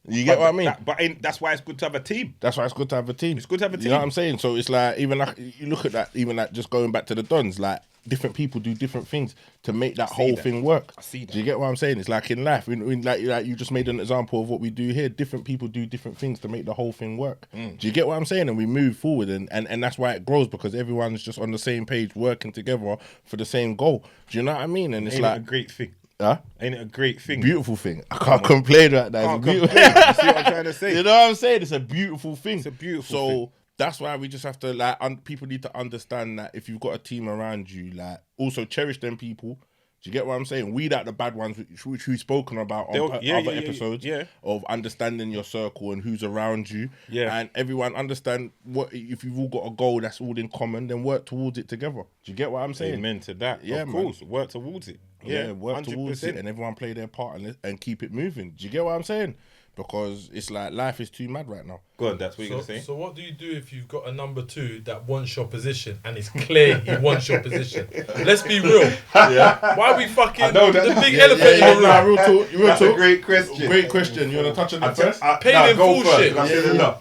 C: You get what I mean?
B: That's why it's good to have a team.
C: That's why it's good to have a team.
B: It's good to have a team.
C: You know what I'm saying? So it's like, even like, you look at that, even like just going back to the Dons, like, different people do different things to make that whole thing work.
B: I see that.
C: Do you get what I'm saying? It's like in life, like you just made an example of what we do here. Different people do different things to make the whole thing work. Do you get what I'm saying? And we move forward, and that's why it grows, because everyone's just on the same page, working together for the same goal. Do you know what I mean? And it's
B: Ain't
C: like
B: it a great thing.
C: Huh?
B: Ain't it a great thing?
C: Beautiful thing. I can't complain about that.
B: Can't complain. You see what I'm trying to say?
C: You know what I'm saying? It's a beautiful thing.
B: It's a beautiful thing.
C: So that's why we just have to, like, people need to understand that if you've got a team around you, like, also cherish them people. Do you get what I'm saying? Weed out the bad ones, which we've spoken about on other episodes of understanding your circle and who's around you. And everyone understand what, if you've all got a goal that's all in common, then work towards it together. Do you get what I'm saying?
B: Amen to that. Of course, work towards it.
C: Work
B: 100%.
C: towards it, and everyone play their part and keep it moving. Do you get what I'm saying? Because it's like life is too mad right now.
B: Go on, that's what you're going to say.
E: So what do you do if you've got a number 2 that wants your position and it's clear he wants your position? Let's be real. Why are we fucking the big elephant in the room?
C: Real talk.
B: A great question.
C: Great question. You want to touch on that first?
E: Paid in full shit.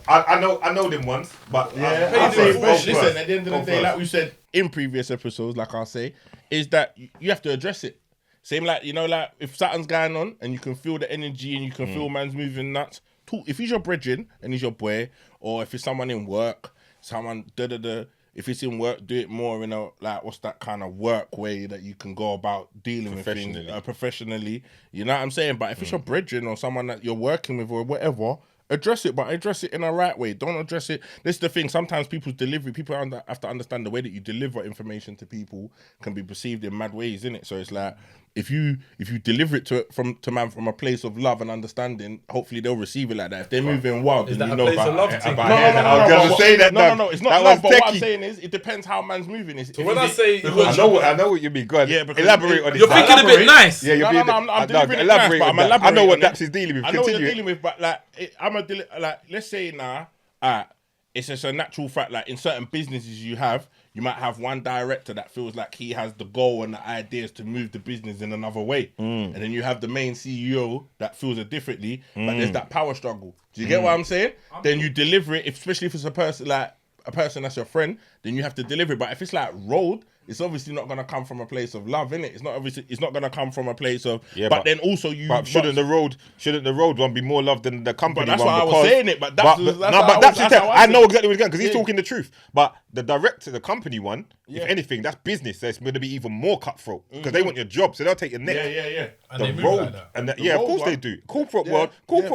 B: I know them ones, but
C: listen, at the end of the day, like we said in previous episodes, like I say, is that you have to address it. Same like, you know, like if something's going on and you can feel the energy and you can feel man's moving nuts, talk. If he's your brethren and he's your boy, or if it's someone in work, someone If it's in work, do it more in a like what's that kind of work way that you can go about dealing with things professionally. You know what I'm saying? But if it's your brethren or someone that you're working with or whatever, address it, but address it in a right way. Don't address it. This is the thing. Sometimes people's delivery, people have to understand the way that you deliver information to people can be perceived in mad ways, innit? So it's like if you deliver it to man from a place of love and understanding, hopefully they'll receive it like that. If they're moving wild,
E: Is
C: then
E: that
C: you
E: a
C: know
E: place of love thing?
C: No,
B: I was gonna say that.
C: No, it's not
B: that
C: love. But
B: was
C: what I'm
B: techie.
C: saying is, it depends how man's moving.
E: So when I say
B: I know what you mean. Go on.
C: Yeah, because
B: elaborate on it.
E: you're thinking a bit nice.
B: Yeah, you're being.
C: I'm delivering it nice,
B: elaborate
C: but
B: on
C: I'm
B: that. I
C: elaborating
B: know what
C: on it.
B: Daps is dealing with.
C: I know what you're
B: Continue.
C: dealing with, but like, let's say now, it's just a natural fact. Like in certain businesses, you might have one director that feels like he has the goal and the ideas to move the business in another way, and then you have the main CEO that feels it differently. But there's that power struggle. Do you get what I'm saying? Then you deliver it, especially if it's a person that's your friend. Then you have to deliver it. But if it's like road, it's obviously not gonna come from a place of love, innit? It's not gonna come from a place of. But then also
B: shouldn't the road one be more loved than the company
C: But that's
B: one?
C: why I was saying it. But that's
B: I know exactly what he's going because he's talking the truth. But the director, the company one, if anything, that's business. So it's going to be even more cutthroat because they want your job, so they'll take your neck.
C: Yeah.
E: And they move like that.
B: And of
C: road
B: course
C: one.
B: they do. Corporate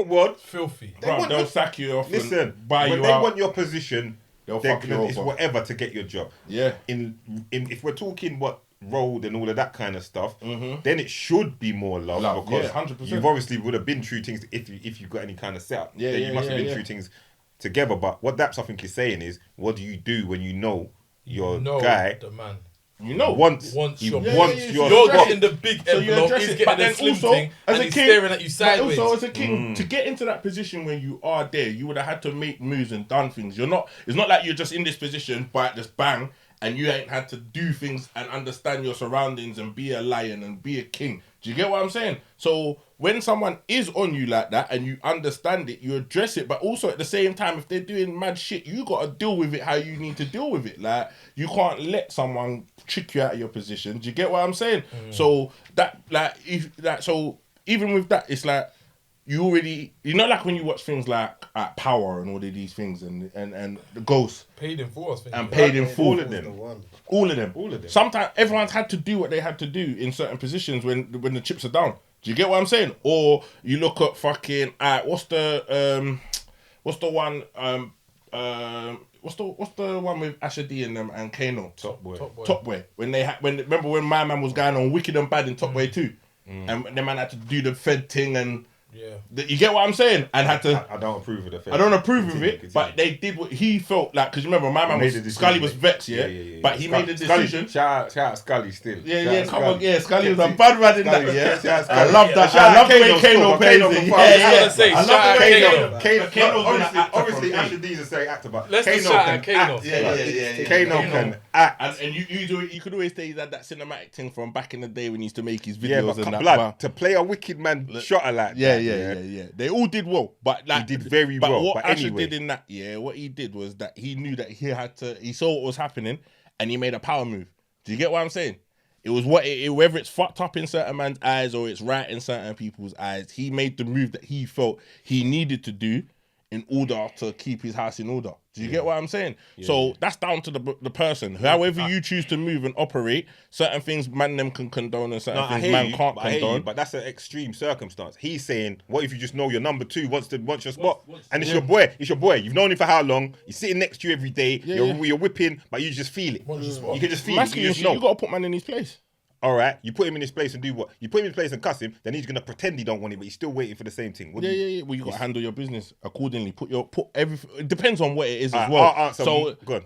B: world,
E: Filthy.
C: They'll sack you off.
B: listen,
C: and buy
B: when
C: you
B: they
C: out.
B: want your position,
C: They'll
B: they're
C: fuck you
B: gonna, it's
C: over.
B: whatever to get your job.
C: Yeah.
B: In if we're talking road and all of that kind of stuff, then it should be more love because
C: 100%.
B: you obviously would have been through things if you got any kind of setup. You must have been through things together. But what Daps I think is saying is, what do you do when you know your guy?
E: The man.
B: Wants your
E: You're
B: spot.
E: getting the big
C: So you
E: envelope,
C: address
E: he's
C: it,
E: getting
C: but
E: the
C: then
E: slim
C: also,
E: thing,
C: as
E: and
C: a
E: he's
C: king,
E: staring at you sideways.
C: Also, as a king, to get into that position when you are there, you would have had to make moves and done things. It's not like you're just in this position, but just bang, and you ain't had to do things and understand your surroundings and be a lion and be a king. Do you get what I'm saying? So when someone is on you like that and you understand it, you address it, but also at the same time, if they're doing mad shit, you got to deal with it how you need to deal with it. Like, you can't let someone trick you out of your position. Do you get what I'm saying? So so even with that, it's like, like when you watch things like Power and all of these things and the Ghost.
E: Paid in full.
C: All of them. Sometimes everyone's had to do what they had to do in certain positions when the chips are down. Do you get what I'm saying? Or you look at fucking what's the one with Asher D and them and Kano? Top Boy. Remember when my man was going on Wicked and Bad in Top Boy 2? And the man had to do the Fed thing and you get what I'm saying? And had to.
B: I don't approve of the Fed.
C: I don't approve of it, but they did what he felt like. Because remember, my man was Scully was vexed, but he made the decision.
B: Shout out Scully still.
C: Scully was a bad man in that. I love that. I love the way Kano plays it.
E: I love the way
B: Kano. Obviously, Asher D's a great actor, but
E: Let's just shout out Kano.
B: Kano can act.
C: And you could always say that cinematic thing from back in the day when he used to make his videos and that.
B: Blood to play a wicked man shotter like that.
C: Yeah. They all did well, but
B: he did very well.
C: What
B: but
C: Asher
B: anyway.
C: did in that, what he did was that he knew that he saw what was happening, and he made a power move. Do you get what I'm saying? It was whether it's fucked up in certain man's eyes or it's right in certain people's eyes. He made the move that he felt he needed to do in order to keep his house in order. Do you get what I'm saying? So that's down to the person. However you choose to move and operate, certain things man them can condone and certain things man can't condone.
B: But that's an extreme circumstance. He's saying, what if you just know your number two wants your spot? And it's your boy. It's your boy. You've known him for how long? You're sitting next to you every day. You're whipping, but you just feel it. You can just feel it. You just know.
C: You got to put man in his place.
B: All right, you put him in his place and do what? You put him in his place and cuss him, then he's gonna pretend he don't want it, but he's still waiting for the same thing.
C: Well, you got to handle your business accordingly. Put everything. It depends on what it is as well. So
B: good.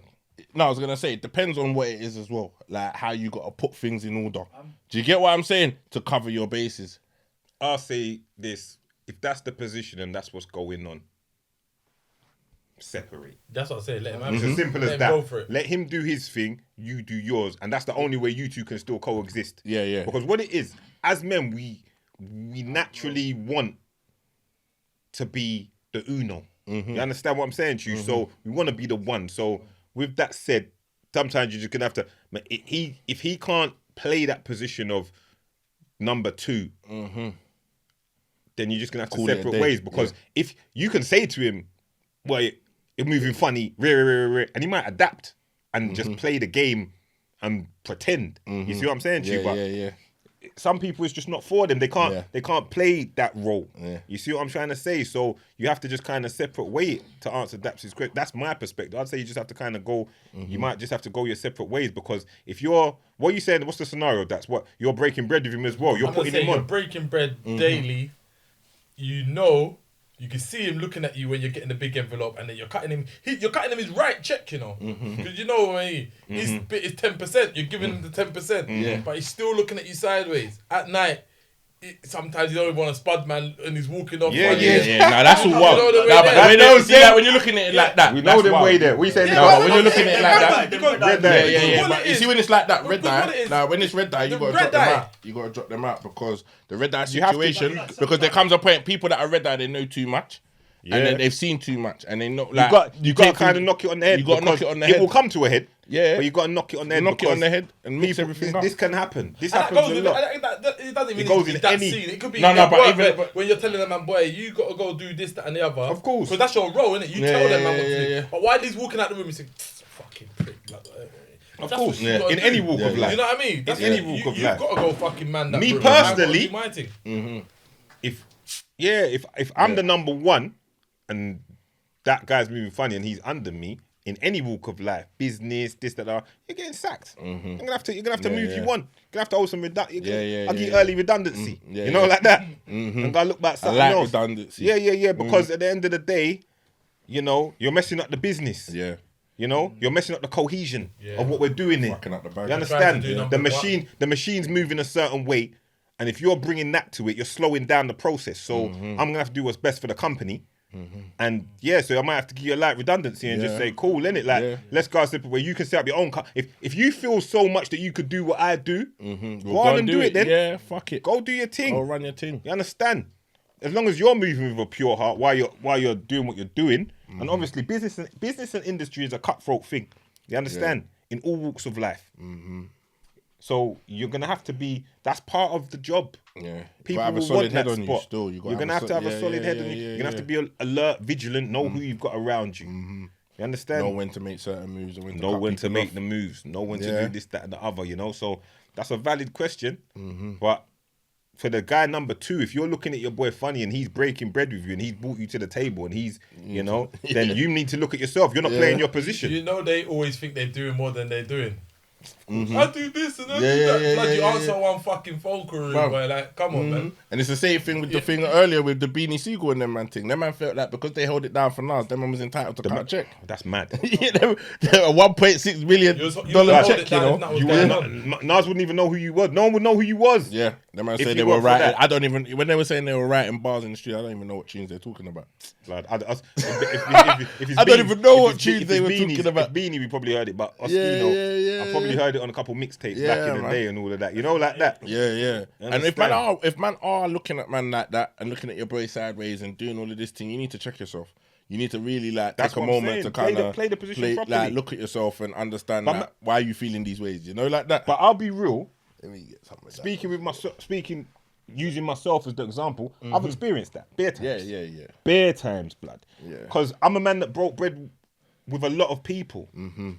C: No, I was gonna say it depends on what it is as well. Like how you got to put things in order. Do you get what I'm saying? To cover your bases.
B: I'll say this: if that's the position and that's what's going on, separate.
E: That's what I say. Let him have
B: It's
E: it.
B: as simple as
E: Let him go for
B: that.
E: it.
B: Let him do his thing, you do yours, and that's the only way you two can still coexist.
C: Yeah.
B: Because what it is, as men, we naturally want to be the uno. You understand what I'm saying to you? So we want to be the one. So with that said, sometimes you're just gonna have to. If he can't play that position of number two, then you're just gonna have to separate ways. Because if you can say to him, "Well, you're moving funny," and he might adapt. and just play the game and pretend. You see what I'm saying to you? But some people, it's just not for them. They can't play that role. You see what I'm trying to say? So you have to just kind of separate way to answer Daps's question. That's my perspective. I'd say you just have to kind of go. You might just have to go your separate ways, because if you're, what are you saying? What's the scenario? That's what you're breaking bread with him as well. You're putting him on.
E: You're breaking bread daily. You know. You can see him looking at you when you're getting the big envelope, and then you're cutting him. You're cutting him his right check, you know, because you know his bit is 10%. You're giving him the 10%, but he's still looking at you sideways at night. Sometimes you don't even want a spud man, and he's walking off.
C: Yeah. No, that's all wild. But when you're looking at it like that,
B: we know them way there. We say
C: no, when you're looking at it like that,
B: red dye.
C: But you see when it's like that, red dye. Now when it's red dye, you got to drop them out. You got to drop them out, because the red dye situation. Because there comes a point, people that are red dye, they know too much. And then they've seen too much, and they know like
B: you got to kind of knock it on the head.
C: You got to knock it on the head.
B: It will come to a head.
C: Yeah,
B: but you got to knock it on the head.
C: Knock it on the head and mix everything up.
B: This can happen. This happens a lot.
E: It doesn't even need to be that scene. It could be but when you're telling them, man, boy, you got to go do this, that, and the other.
B: Of course,
E: because that's your role, isn't it? You tell them, man, what to do. But while he's walking out the room, you say, fucking prick.
B: Of course, in any walk of life.
E: You know what I mean?
B: In any walk of life.
E: You've got to go fucking man that.
B: Me personally, if I'm the number one, and that guy's moving funny and he's under me, in any walk of life, business, this, that, you're getting sacked. You're gonna have to move you on. You're gonna have to hold some I'll give early redundancy. You know, like that. And go look back something else.
C: Redundancy.
B: Yeah. Because at the end of the day, you know, you're messing up the business.
C: Yeah.
B: You know, you're messing up the cohesion of what we're doing here.
C: Fucking up the bag.
B: You understand? The machine's moving a certain way, and if you're bringing that to it, you're slowing down the process. So I'm gonna have to do what's best for the company. And so I might have to give you a light redundancy and just say, cool, innit? Like, let's go a separate way. You can set up your own if you feel so much that you could do what I do, go on and do it then.
C: Yeah, fuck it.
B: Go do your thing.
C: Go run your thing.
B: You understand? As long as you're moving with a pure heart while you're doing what you're doing, and obviously business and industry is a cutthroat thing. You understand? In all walks of life. So you're gonna have to be. That's part of the job.
C: Yeah,
B: people
C: have a
B: will
C: solid
B: want
C: head
B: that
C: on
B: spot.
C: you still.
B: You're gonna have to have a solid head on you. You're gonna have to be alert, vigilant, know who you've got around you. You understand?
C: Know when to make certain moves and
B: know when to make the moves. Know when to do this, that, and the other. You know, so that's a valid question. But for the guy number 2, if you're looking at your boy funny and he's breaking bread with you and he's brought you to the table and he's, you know, then you need to look at yourself. You're not playing your position.
E: You know, they always think they're doing more than they're doing. I do this and I do that. Like you answer one fucking phone call, boy. Like, come on, man. And
C: it's the same thing with the thing earlier with the Beanie Siegel and them man thing. Them man felt like because they held it down for Nas, them man was entitled to cut a check.
B: That's mad.
C: They're a $1.6 million check, you know.
B: Nas wouldn't even know who you was. No one would know who you was.
C: Yeah, them man said they were writing. I don't even, when they were saying they were writing bars in the street, I don't even know what tunes they're talking about.
B: Blood.
C: I don't even know what tunes they were talking about.
B: Beanie, we probably heard it, but Oskino, I probably heard it on a couple mixtapes back in the day and all of that. You know, like that.
C: Yeah. And if man are looking at man like that and looking at your boy sideways and doing all of this thing, you need to check yourself. You need to really take a moment to kind of
B: play the position properly.
C: Like look at yourself and understand why are you feeling these ways. You know, like that.
B: But I'll be real.
C: Let me get something.
B: Using myself as the example, I've experienced that bare times.
C: Yeah.
B: Bare times, blood.
C: Yeah.
B: Because I'm a man that broke bread with a lot of people, and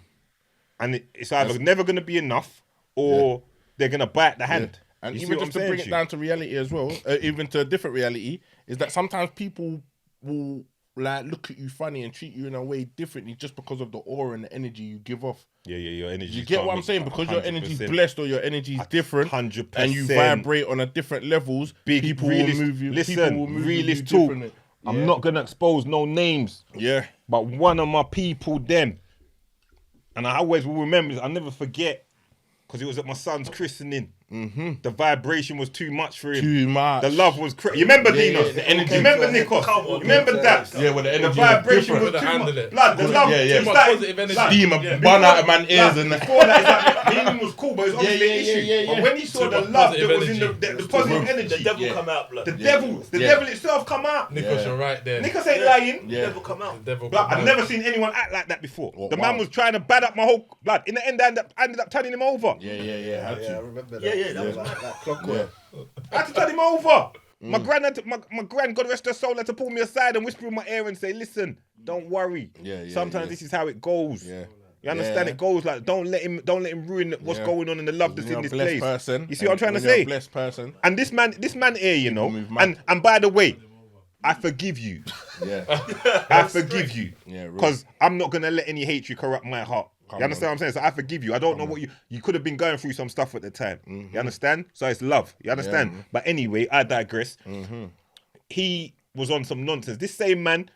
B: it's either never going to be enough or they're going to bite the hand.
C: And even just to bring it down to reality as well, even to a different reality, is that sometimes people will like look at you funny and treat you in a way differently just because of the aura and the energy you give off.
B: Yeah, your energy.
C: You get what I'm saying? Because your energy's blessed or your energy's different,
B: 100%,
C: and you vibrate on a different levels. People will move you.
B: Listen, realist talk. I'm not gonna expose no names.
C: Yeah,
B: but one of my people, them, and I always will remember this. I'll never forget because it was at my son's christening. The vibration was too much for him.
C: Too much.
B: The love was crazy. You remember Dinos? The energy. You remember Nikos? You remember that?
C: Yeah, well, the energy.
B: The vibration was too much. Blood, the love.
C: Too
E: much positive energy.
C: Steam bun out of man's ears and that.
B: Before that, it's like, was cool, but it was obviously an issue. But when he saw the love that was in the positive energy,
D: the devil come out, blood.
B: The devil itself come out.
E: Nikos, you're right there.
B: Nikos ain't lying.
D: The devil come out.
B: I've never seen anyone act like that before. The man was trying to bad up my whole blood. In the end, I ended up turning him over.
C: Yeah.
D: I remember that. Yeah, that was like that. Clockwork.
B: I had to turn him over. My gran, God rest her soul, had to pull me aside and whisper in my ear and say, "Listen, don't worry. Sometimes this is how it goes. You understand?
C: Yeah.
B: It goes like, don't let him ruin what's going on in the love that's
C: When
B: in
C: you're
B: this
C: a blessed
B: place.
C: person,
B: You see what I'm trying to
C: when you're
B: say?
C: a blessed person.
B: And this man here, you know,
C: move mad.
B: and by the way, I forgive you.
C: Yeah.
B: I forgive you.
C: Yeah, real.
B: Because I'm not gonna let any hatred corrupt my heart. You understand what I'm saying? So I forgive you. I don't know what you could have been going through some stuff at the time. You understand? So it's love. You understand?
C: man.
B: But anyway, I digress. He was on some nonsense. This same man,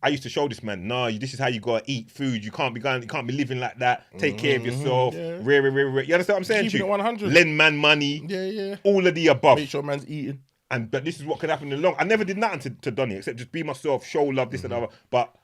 B: I used to show this man, nah, this is how you gotta eat food. You can't be living like that. Take care of yourself.
C: Yeah.
B: Rare. You understand what I'm saying?
C: Keeping
B: to
C: it
B: you?
C: 100.
B: Lend man money.
C: Yeah.
B: All of the above.
C: Make sure man's eating.
B: But this is what could happen in the long. I never did nothing to Donny except just be myself, show love, this and other. But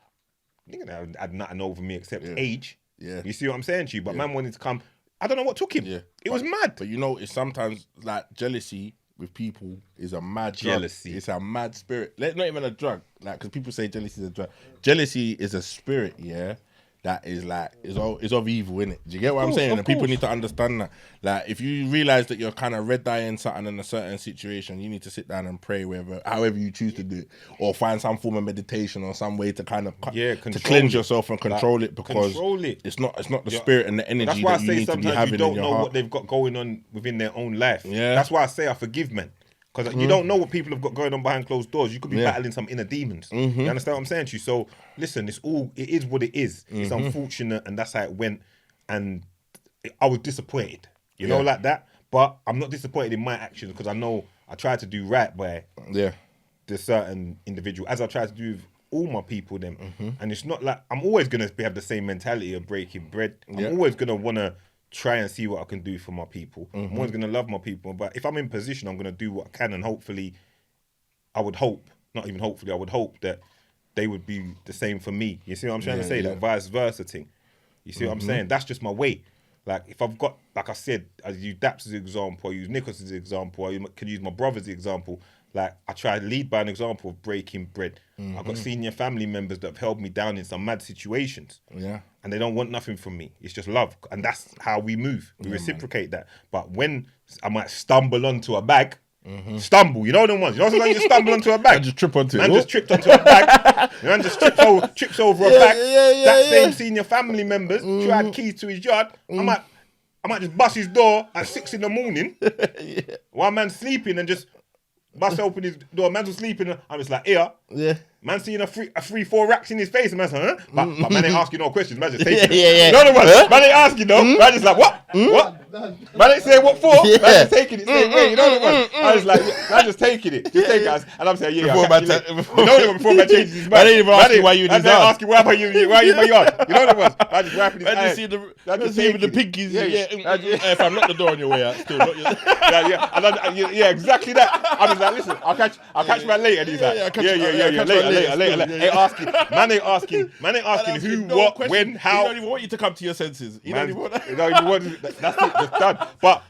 B: nigga had nothing over me except age.
C: Yeah.
B: You see what I'm saying to you? But man wanted to come. I don't know what took him.
C: Yeah.
B: It was mad.
C: But you know, it's sometimes like jealousy with people is a mad drug.
B: Jealousy.
C: It's a mad spirit. Not even a drug. Like, because people say jealousy is a drug. Jealousy is a spirit, yeah, that is like, is of evil, innit? Do you get what I'm saying? And people need to understand that. Like, if you realise that you're kind of red-eyeing something in a certain situation, you need to sit down and pray however you choose to do it. Or find some form of meditation or some way to kind of to cleanse yourself and control it, because it's not the spirit and the energy
B: That's why
C: that
B: I
C: you
B: say
C: need to be
B: sometimes
C: having
B: you don't
C: in your
B: know
C: heart.
B: what they've got going on within their own life.
C: Yeah.
B: That's why I say I forgive men. Because you don't know what people have got going on behind closed doors. You could be battling some inner demons. You understand what I'm saying to you? So listen, it is what it is. It's unfortunate, and that's how it went. And I was disappointed, you know, like that. But I'm not disappointed in my actions, because I know I tried to do right by the certain individual, as I try to do with all my people. And it's not like I'm always gonna have the same mentality of breaking bread. I'm always gonna wanna try and see what I can do for my people. I'm always going to love my people, but if I'm in position, I'm going to do what I can, and hopefully, I would hope that they would be the same for me. You see what I'm trying to say? That vice versa thing. You see what I'm saying? That's just my way. Like, if I've got, like I said, I use Daps as an example, I use Nicholas as an example, I can use my brother as an example. Like, I try to lead by an example of breaking bread. I've got senior family members that have held me down in some mad situations. Yeah. And they don't want nothing from me. It's just love. And that's how we move. We reciprocate that. But when I might stumble onto a bag, stumble, you know the ones. You know sometimes you stumble onto a bag.
C: I just trip onto it.
B: Man just tripped onto a bag. Man just trips over a bag. That same senior family members who had keys to his yard, I might just bust his door at 6 a.m. While man's sleeping, and just bust open his door. Man's was sleeping. I'm just like, here. Yeah. Man seeing a 3-4 racks in his face, and man's like, huh? But man ain't asking no questions. Man just taking it. You know the one? Man ain't asking though. Man just like, what? What? Man ain't saying what for. Man just taking it. Saying, wait, you know the one? I was like, man just taking it. Just take it. And I'm saying, yeah. You know the one, before man changes his mind.
C: Man ain't even asking why you in his yard.
B: Asking why are you in my yard? You know the one? Man just wiping his eyes.
C: I just see the pinkies. If I'm not the door on your way out, still not your...
B: Yeah, exactly that. I was like, listen, I'll catch man later. And he's like, later. Ain't asking who, what, when, how.
C: He don't even want you to come to your senses. He don't even want that.
B: That's it, just done. But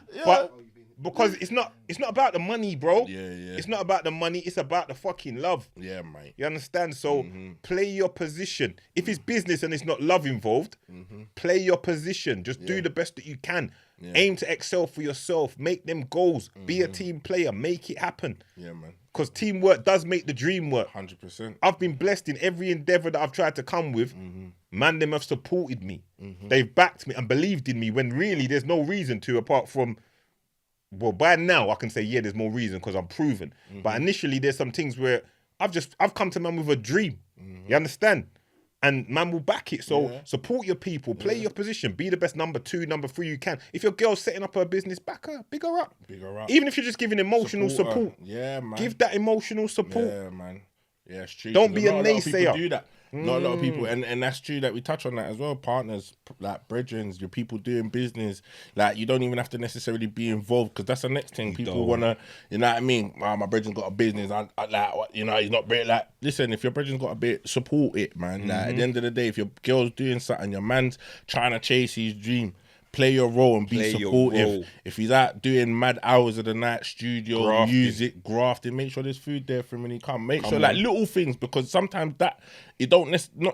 B: because it's not about the money, bro. Yeah. It's not about the money, it's about the fucking love.
C: Yeah, mate.
B: You understand? So play your position. If it's business and it's not love involved, play your position. Just do the best that you can. Yeah. Aim to excel for yourself. Make them goals. Be a team player. Make it happen.
C: Yeah, man.
B: Because teamwork does make the dream work.
C: 100%.
B: I've been blessed in every endeavour that I've tried to come with. Man, them have supported me. They've backed me and believed in me when really there's no reason to, apart from, well, by now I can say, yeah, there's more reason because I'm proven. But initially there's some things where I've come to man with a dream. You understand? And man will back it. So support your people, play your position, be the best number 2, number 3 you can. If your girl's setting up her business, back her, big her up. Even if you're just giving emotional support.
C: Yeah, man.
B: Give that emotional support.
C: Yeah, man. Yeah, it's true.
B: Don't be a naysayer.
C: Do that. Not a lot of people, and that's true that we touch on that as well. Partners, like brethrens, your people doing business, like you don't even have to necessarily be involved, because that's the next thing. People wanna, you know what I mean? Wow, my brethren's got a business. I like, you know, he's not very like. Listen, if your brethren's got a bit, support it, man. Like at the end of the day, if your girl's doing something, your man's trying to chase his dream. Play your role and be supportive. If he's out doing mad hours of the night, studio, music, grafting, make sure there's food there for him when he come. Make sure like little things, because sometimes not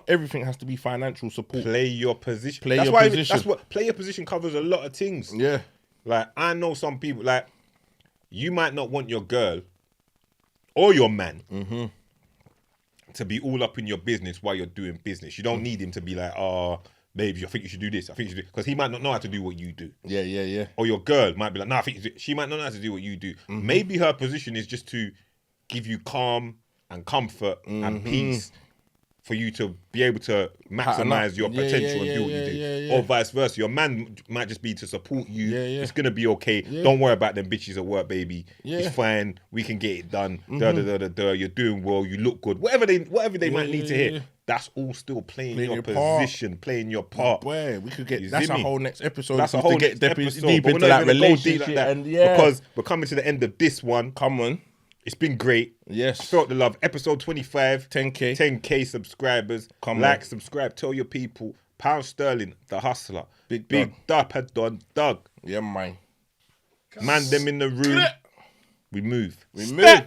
C: everything has to be financial support.
B: Play your position. Play your position covers a lot of things.
C: Yeah.
B: Like, I know some people, like, you might not want your girl or your man to be all up in your business while you're doing business. You don't need him to be like, babes, I think you should do this. I think you should do, because he might not know how to do what you do.
C: Yeah.
B: Or your girl might be like, nah, I think you should, she might not know how to do what you do. Maybe her position is just to give you calm and comfort and peace for you to be able to maximize your potential and do what you do. Or vice versa. Your man might just be to support you. It's going to be okay. Don't worry about them bitches at work, baby. It's fine. We can get it done. You're doing well. You look good. Whatever they might need to hear. That's all still playing your position, playing your part.
C: Boy, we could get,
B: You
C: that's
B: see
C: a
B: me?
C: whole next episode.
B: That's a whole
C: to
B: next
C: get
B: episode.
C: deep
B: But we're
C: into
B: not
C: that
B: even gonna go deep
C: relationship
B: like that,
C: and
B: because we're coming to the end of this one.
C: Come on.
B: It's been great.
C: Yes.
B: Felt the love. Episode 25.
C: 10K.
B: 10K subscribers. Like, subscribe, tell your people. Pound Sterling, the hustler. Big Dapper Don Doug.
C: Yeah, man.
B: Man them in the room. We move.
C: We move.